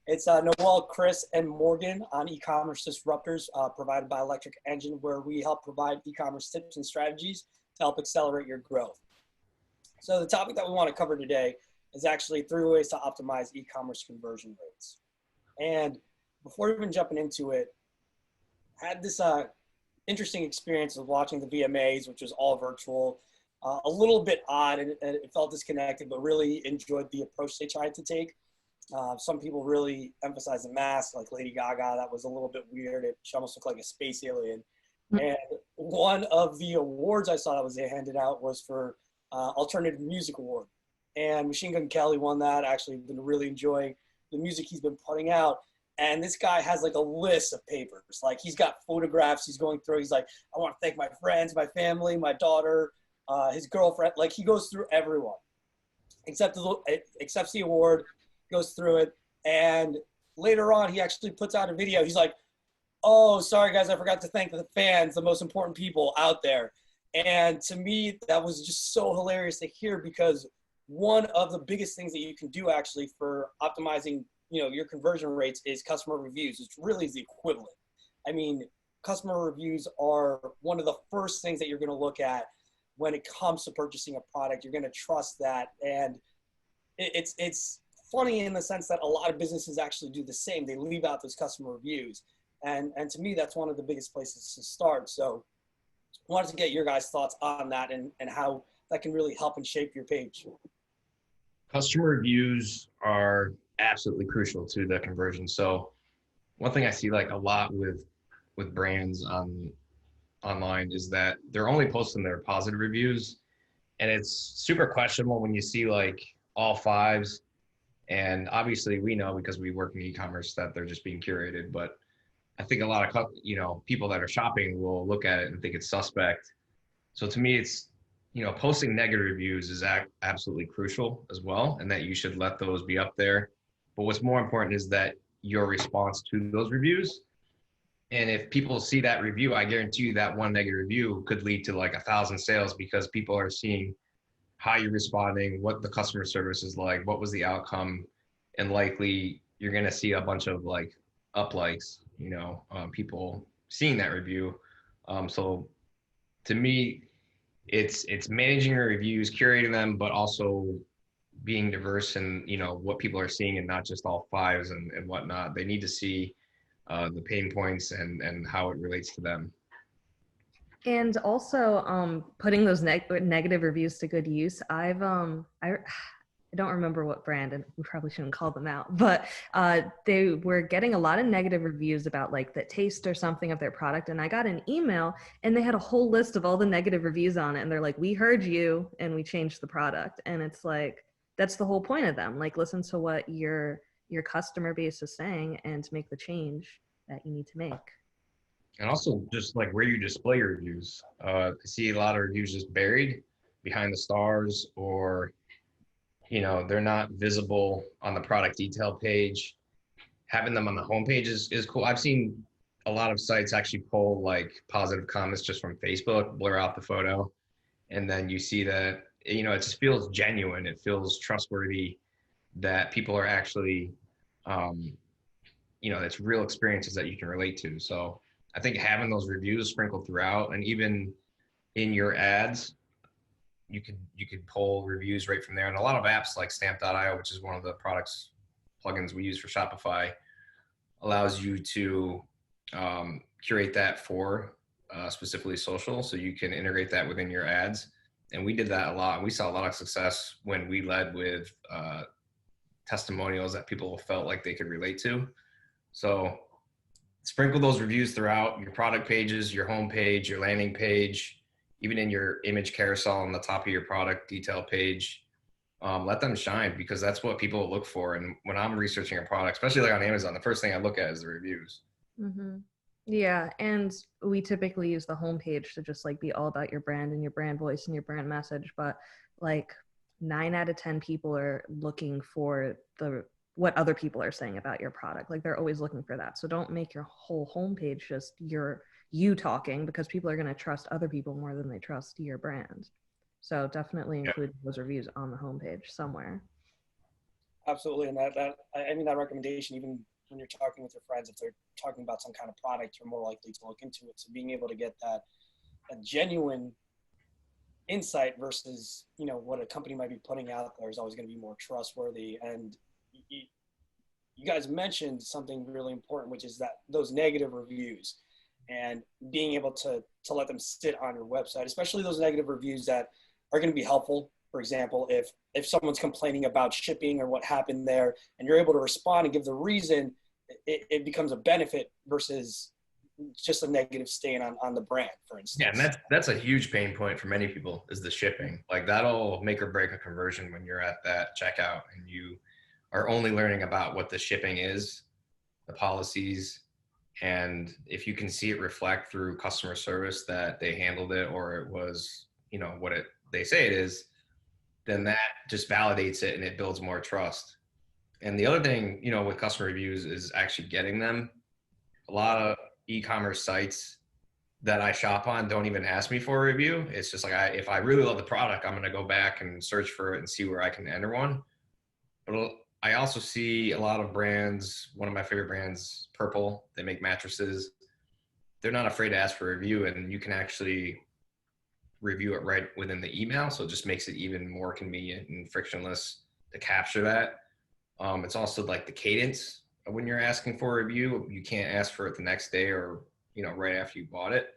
It's Noel, Chris, and Morgan on e-commerce disruptors provided by Electric Engine, where we help provide e-commerce tips and strategies to help accelerate your growth. So the topic that we want to cover today is actually 3 ways to optimize e-commerce conversion rates. And before even jumping into it, I had this interesting experience of watching the VMAs, which was all virtual, a little bit odd, and it felt disconnected, but really enjoyed the approach they tried to take. Some people really emphasize the mask, like Lady Gaga. That was a little bit weird. She almost looked like a space alien. And one of the awards I saw that was handed out was for Alternative Music Award. And Machine Gun Kelly won that. Actually, been really enjoying the music he's been putting out. And this guy has like a list of papers. Like he's got photographs he's going through. He's like, I want to thank my friends, my family, my daughter, his girlfriend. Like he goes through everyone, accepts the award, goes through it. And later on, he actually puts out a video. He's like, oh, sorry guys, I forgot to thank the fans, the most important people out there. And to me, that was just so hilarious to hear, because one of the biggest things that you can do actually for optimizing, your conversion rates is customer reviews. It really is the equivalent. I mean, customer reviews are one of the first things that you're going to look at when it comes to purchasing a product. You're going to trust that. And it's funny in the sense that a lot of businesses actually do the same. They leave out those customer reviews. And to me, that's one of the biggest places to start. So I wanted to get your guys' thoughts on that and how that can really help and shape your page. Customer reviews are absolutely crucial to the conversion. So one thing I see like a lot with brands online is that they're only posting their positive reviews, and it's super questionable when you see like all 5s. And obviously we know, because we work in e-commerce, that they're just being curated. But I think a lot of people that are shopping will look at it and think it's suspect. So to me, it's posting negative reviews is absolutely crucial as well, and that you should let those be up there. But what's more important is that your response to those reviews. And if people see that review, I guarantee you that one negative review could lead to like 1,000 sales, because people are seeing how you're responding, what the customer service is like, what was the outcome, and likely you're going to see a bunch of like up likes, people seeing that review. So to me, it's managing your reviews, curating them, but also being diverse in what people are seeing, and not just all 5s and whatnot. They need to see the pain points and how it relates to them. And also putting those negative reviews to good use. I don't remember what brand, and we probably shouldn't call them out, but they were getting a lot of negative reviews about like the taste or something of their product. And I got an email and they had a whole list of all the negative reviews on it. And they're like, we heard you and we changed the product. And it's like, that's the whole point of them. Like, listen to what your customer base is saying and make the change that you need to make. And also just like where you display your reviews. I see a lot of reviews just buried behind the stars, or they're not visible on the product detail page. Having them on the homepage is cool. I've seen a lot of sites actually pull like positive comments just from Facebook, blur out the photo, and then you see that, it just feels genuine. It feels trustworthy, that people are actually, it's real experiences that you can relate to. So I think having those reviews sprinkled throughout, and even in your ads, you could pull reviews right from there. And a lot of apps like Stamp.io, which is one of the plugins we use for Shopify, allows you to curate that for specifically social. So you can integrate that within your ads. And we did that a lot. We saw a lot of success when we led with testimonials that people felt like they could relate to. So sprinkle those reviews throughout your product pages, your home page, your landing page, even in your image carousel on the top of your product detail page. Let them shine, because that's what people look for. And when I'm researching a product, especially like on Amazon, the first thing I look at is the reviews. Mm-hmm. Yeah, and we typically use the homepage to just like be all about your brand and your brand voice and your brand message. But like 9 out of 10 people are looking for what other people are saying about your product. Like they're always looking for that. So don't make your whole homepage just you talking, because people are going to trust other people more than they trust your brand. So definitely include those reviews on the homepage somewhere. Absolutely. And I mean, that recommendation, even when you're talking with your friends, if they're talking about some kind of product, you're more likely to look into it. So being able to get that a genuine insight versus, what a company might be putting out there is always going to be more trustworthy. And you guys mentioned something really important, which is that those negative reviews and being able to let them sit on your website, especially those negative reviews that are going to be helpful. For example, if someone's complaining about shipping or what happened there, and you're able to respond and give the reason, it becomes a benefit versus just a negative stain on the brand, for instance. Yeah, and that's a huge pain point for many people is the shipping. Like that'll make or break a conversion when you're at that checkout and you are only learning about what the shipping is, the policies, and if you can see it reflect through customer service that they handled it or it was, what they say it is, then that just validates it and it builds more trust. And the other thing, with customer reviews is actually getting them. A lot of e-commerce sites that I shop on don't even ask me for a review. It's just like, if I really love the product, I'm going to go back and search for it and see where I can enter one. But I also see a lot of brands, one of my favorite brands, Purple, they make mattresses. They're not afraid to ask for a review, and you can actually review it right within the email. So it just makes it even more convenient and frictionless to capture that. It's also like the cadence of when you're asking for a review. You can't ask for it the next day or, right after you bought it.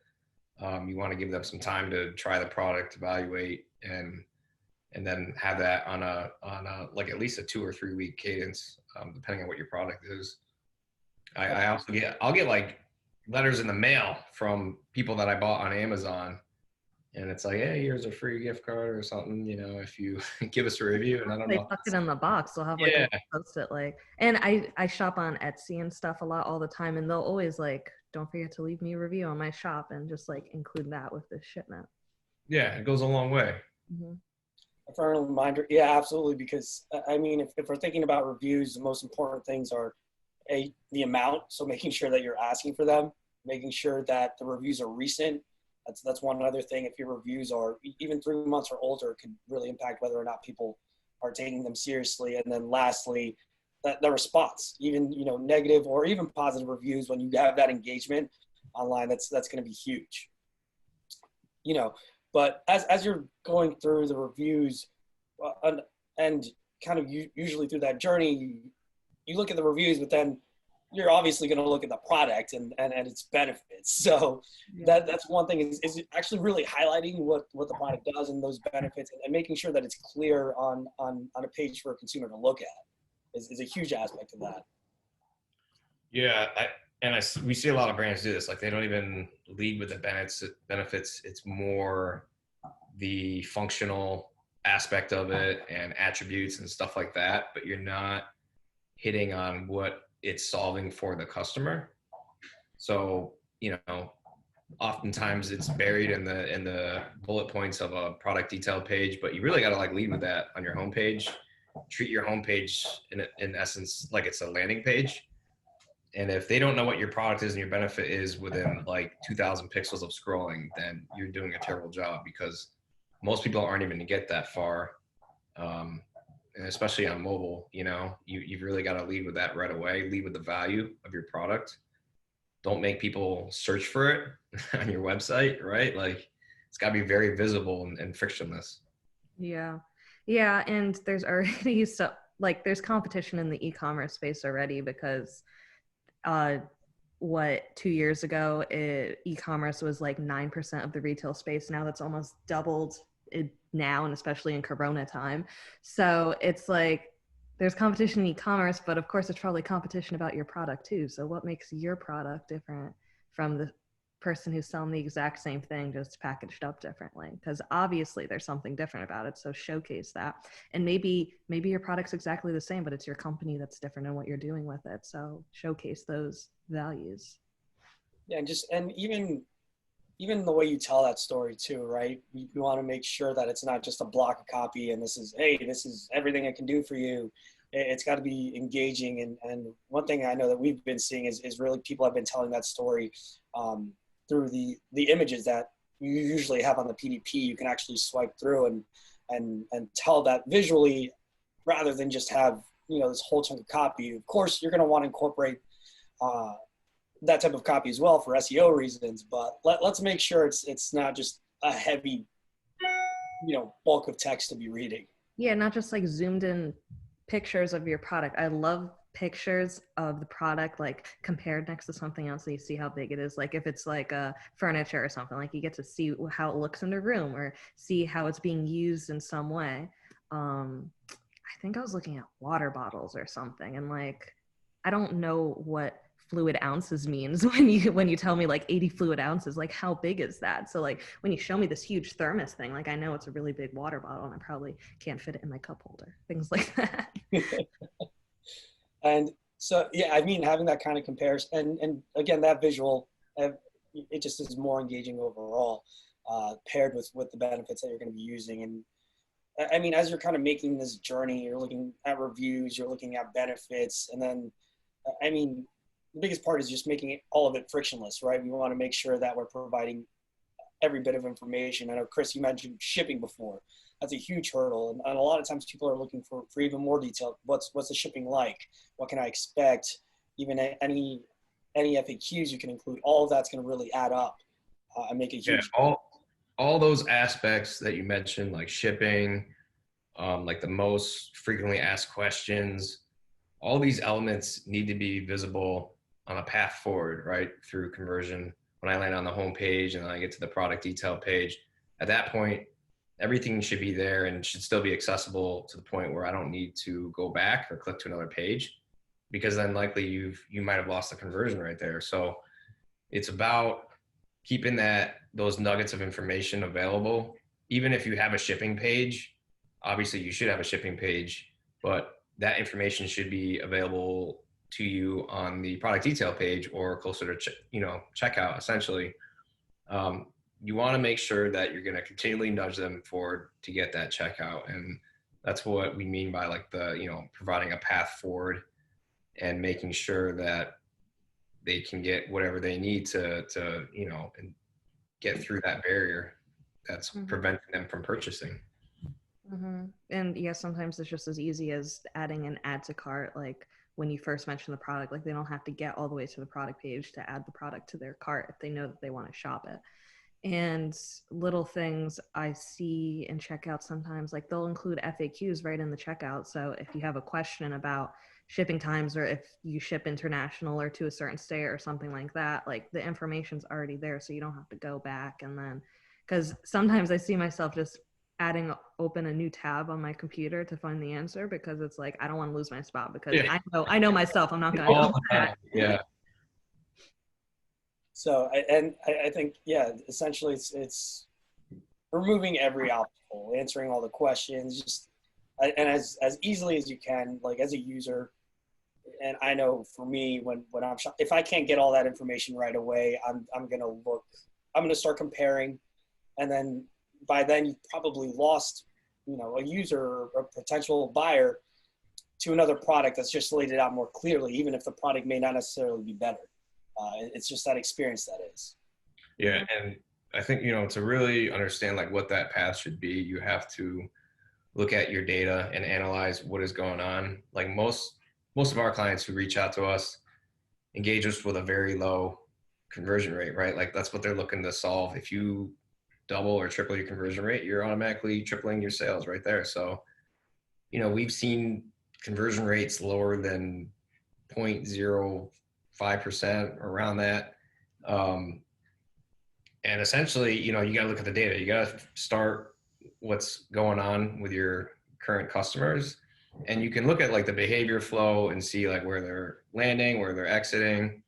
You want to give them some time to try the product, evaluate, and then have that on a like at least a 2 or 3 week cadence, depending on what your product is. I'll get like letters in the mail from people that I bought on Amazon, and it's like, hey, here's a free gift card or something, if you give us a review. And I don't they know. tuck it in the box. They'll have like a post-it and I shop on Etsy and stuff a lot all the time, and they'll always like, don't forget to leave me a review on my shop, and just like include that with the shipment. Yeah, it goes a long way. Mm-hmm. A friendly reminder. Yeah, absolutely. Because I mean, if we're thinking about reviews, the most important things are the amount. So making sure that you're asking for them, making sure that the reviews are recent. That's one other thing. If your reviews are even 3 months or older, it could really impact whether or not people are taking them seriously. And then lastly, the response, even, negative or even positive reviews, when you have that engagement online, that's going to be huge. But as you're going through the reviews and kind of usually through that journey, you look at the reviews, but then you're obviously going to look at the product and its benefits. So that's one thing is actually really highlighting what the product does and those benefits, and making sure that it's clear on a page for a consumer to look at is a huge aspect of that. Yeah. We see a lot of brands do this. Like they don't even lead with the benefits. It's more the functional aspect of it and attributes and stuff like that, but you're not hitting on what it's solving for the customer. So, oftentimes it's buried in the bullet points of a product detail page, but you really got to like lead with that on your homepage. Treat your homepage in essence like it's a landing page. And if they don't know what your product is and your benefit is within like 2,000 pixels of scrolling, then you're doing a terrible job, because most people aren't even to get that far. And especially on mobile, you've really got to lead with that right away. Lead with the value of your product. Don't make people search for it on your website, right? Like it's got to be very visible and frictionless. Yeah. Yeah. And there's already there's competition in the e-commerce space already, because 2 years ago, e-commerce was like 9% of the retail space. Now that's almost doubled now, and especially in Corona time. So it's like there's competition in e-commerce, but of course it's probably competition about your product too. So what makes your product different from the person who's selling the exact same thing, just packaged up differently? Because obviously there's something different about it. So showcase that. And maybe your product's exactly the same, but it's your company that's different in what you're doing with it. So showcase those values. Yeah, and even the way you tell that story too, right? You want to make sure that it's not just a block of copy and this is everything I can do for you. It's got to be engaging. And one thing I know that we've been seeing is really people have been telling that story through the images that you usually have on the PDP. You can actually swipe through and tell that visually, rather than just have this whole chunk of copy. Of course, you're going to want to incorporate that type of copy as well for SEO reasons, but let's make sure it's not just a heavy, bulk of text to be reading. Yeah, not just like zoomed in pictures of your product. I love pictures of the product like compared next to something else, so you see how big it is. Like if it's like a furniture or something, like you get to see how it looks in the room or see how it's being used in some way. I think I was looking at water bottles or something, and like I don't know what fluid ounces means when you tell me like 80 fluid ounces, like how big is that? So like when you show me this huge thermos thing, like I know it's a really big water bottle and I probably can't fit it in my cup holder, things like that. And so, yeah, I mean, having that kind of comparison, and again, that visual, it just is more engaging overall, paired with the benefits that you're going to be using. And I mean, as you're kind of making this journey, you're looking at reviews, you're looking at benefits, and then, I mean, the biggest part is just making all of it frictionless, right? We want to make sure that we're providing every bit of information. I know, Chris, you mentioned shipping before. That's a huge hurdle. And a lot of times people are looking for even more detail. What's the shipping like? What can I expect? Even any FAQs you can include, all of that's going to really add up and make a huge. Yeah, all those aspects that you mentioned, like shipping, like the most frequently asked questions, all these elements need to be visible on a path forward, right? Through conversion. When I land on the home page and then I get to the product detail page, at that point, everything should be there and should still be accessible to the point where I don't need to go back or click to another page, because then likely you might have lost the conversion right there. So it's about keeping those nuggets of information available. Even if you have a shipping page, obviously you should have a shipping page, but that information should be available to you on the product detail page or closer to checkout essentially. You want to make sure that you're going to continually nudge them forward to get that checkout. And that's what we mean by like providing a path forward and making sure that they can get whatever they need to and get through that barrier that's preventing them from purchasing. Mm-hmm. And yeah, sometimes it's just as easy as adding an add to cart. Like when you first mention the product, like they don't have to get all the way to the product page to add the product to their cart if they know that they want to shop it. And little things I see in checkout sometimes, like they'll include FAQs right in the checkout. So if you have a question about shipping times or if you ship international or to a certain state or something like that, like the information's already there, so you don't have to go back. And then, because sometimes I see myself just open a new tab on my computer to find the answer, because it's like I don't want to lose my spot, because I know myself, I'm not going to go back. Yeah. So, I think, yeah, essentially it's removing every obstacle, answering all the questions, and as easily as you can, like as a user. And I know for me, when I'm if I can't get all that information right away, I'm going to start comparing. And then by then you've probably lost, a user or a potential buyer to another product that's just laid it out more clearly, even if the product may not necessarily be better. It's just that experience that is. Yeah. And I think, to really understand like what that path should be, you have to look at your data and analyze what is going on. Like most of our clients who reach out to us engage us with a very low conversion rate, right? Like that's what they're looking to solve. If you double or triple your conversion rate, you're automatically tripling your sales right there. So, we've seen conversion rates lower than 0.05%, around that. And essentially, you got to look at the data. You got to start what's going on with your current customers. And you can look at like the behavior flow and see like where they're landing, where they're exiting.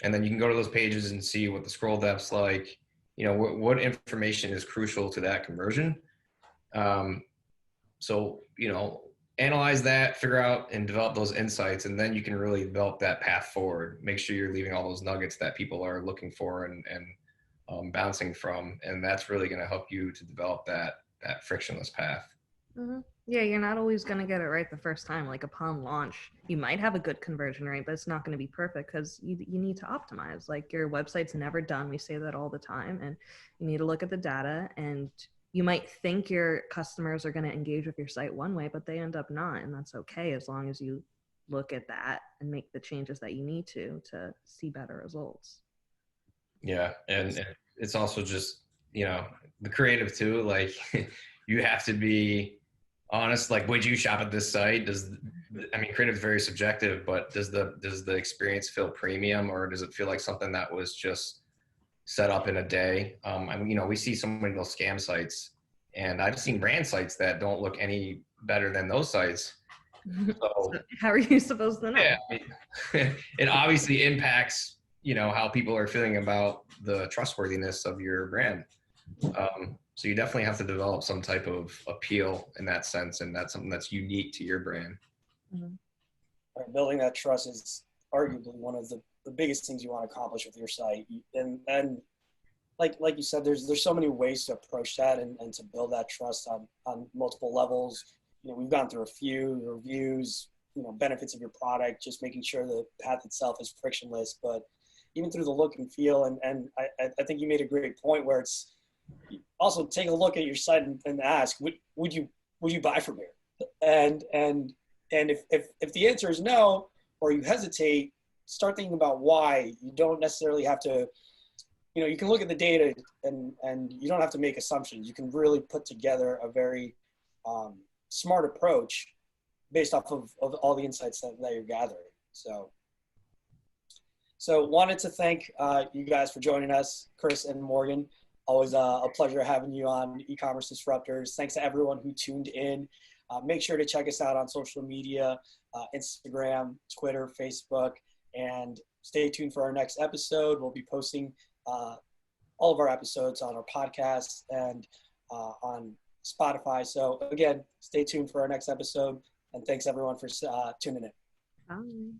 And then you can go to those pages and see what the scroll depth's like, what information is crucial to that conversion. So, analyze that, figure out and develop those insights, and then you can really develop that path forward. Make sure you're leaving all those nuggets that people are looking for and bouncing from. And that's really going to help you to develop that frictionless path. Mm-hmm. Yeah, you're not always going to get it right the first time. Like upon launch, you might have a good conversion rate, but it's not going to be perfect because you need to optimize. Like your website's never done. We say that all the time. And you need to look at the data and you might think your customers are going to engage with your site one way, but they end up not. And that's okay as long as you look at that and make the changes that you need to see better results. Yeah. And it's also just, you know, the creative too, like you have to be honest, like, would you shop at this site? I mean, creative is very subjective, but does the experience feel premium, or does it feel like something that was just set up in a day? I mean, you know, we see so many of those scam sites, and I've seen brand sites that don't look any better than those sites. So how are you supposed to know? Yeah, it obviously impacts, you know, how people are feeling about the trustworthiness of your brand. So you definitely have to develop some type of appeal in that sense, and that's something that's unique to your brand. Mm-hmm. Right, building that trust is arguably one of the biggest things you want to accomplish with your site. And like you said, there's so many ways to approach that and to build that trust on multiple levels. You know, we've gone through a few reviews, you know, benefits of your product, just making sure the path itself is frictionless, but even through the look and feel. And I think you made a great point where it's also take a look at your site and ask, would you buy from here? And if the answer is no, or you hesitate, start thinking about why. You don't necessarily have to, you know, you can look at the data and you don't have to make assumptions. You can really put together a very smart approach based off of all the insights that you're gathering. So wanted to thank you guys for joining us, Chris and Morgan. Always a pleasure having you on E-Commerce Disruptors. Thanks to everyone who tuned in. Make sure to check us out on social media, Instagram, Twitter, Facebook, and stay tuned for our next episode. We'll be posting all of our episodes on our podcast and on Spotify. So again, stay tuned for our next episode, and thanks everyone for tuning in. Bye.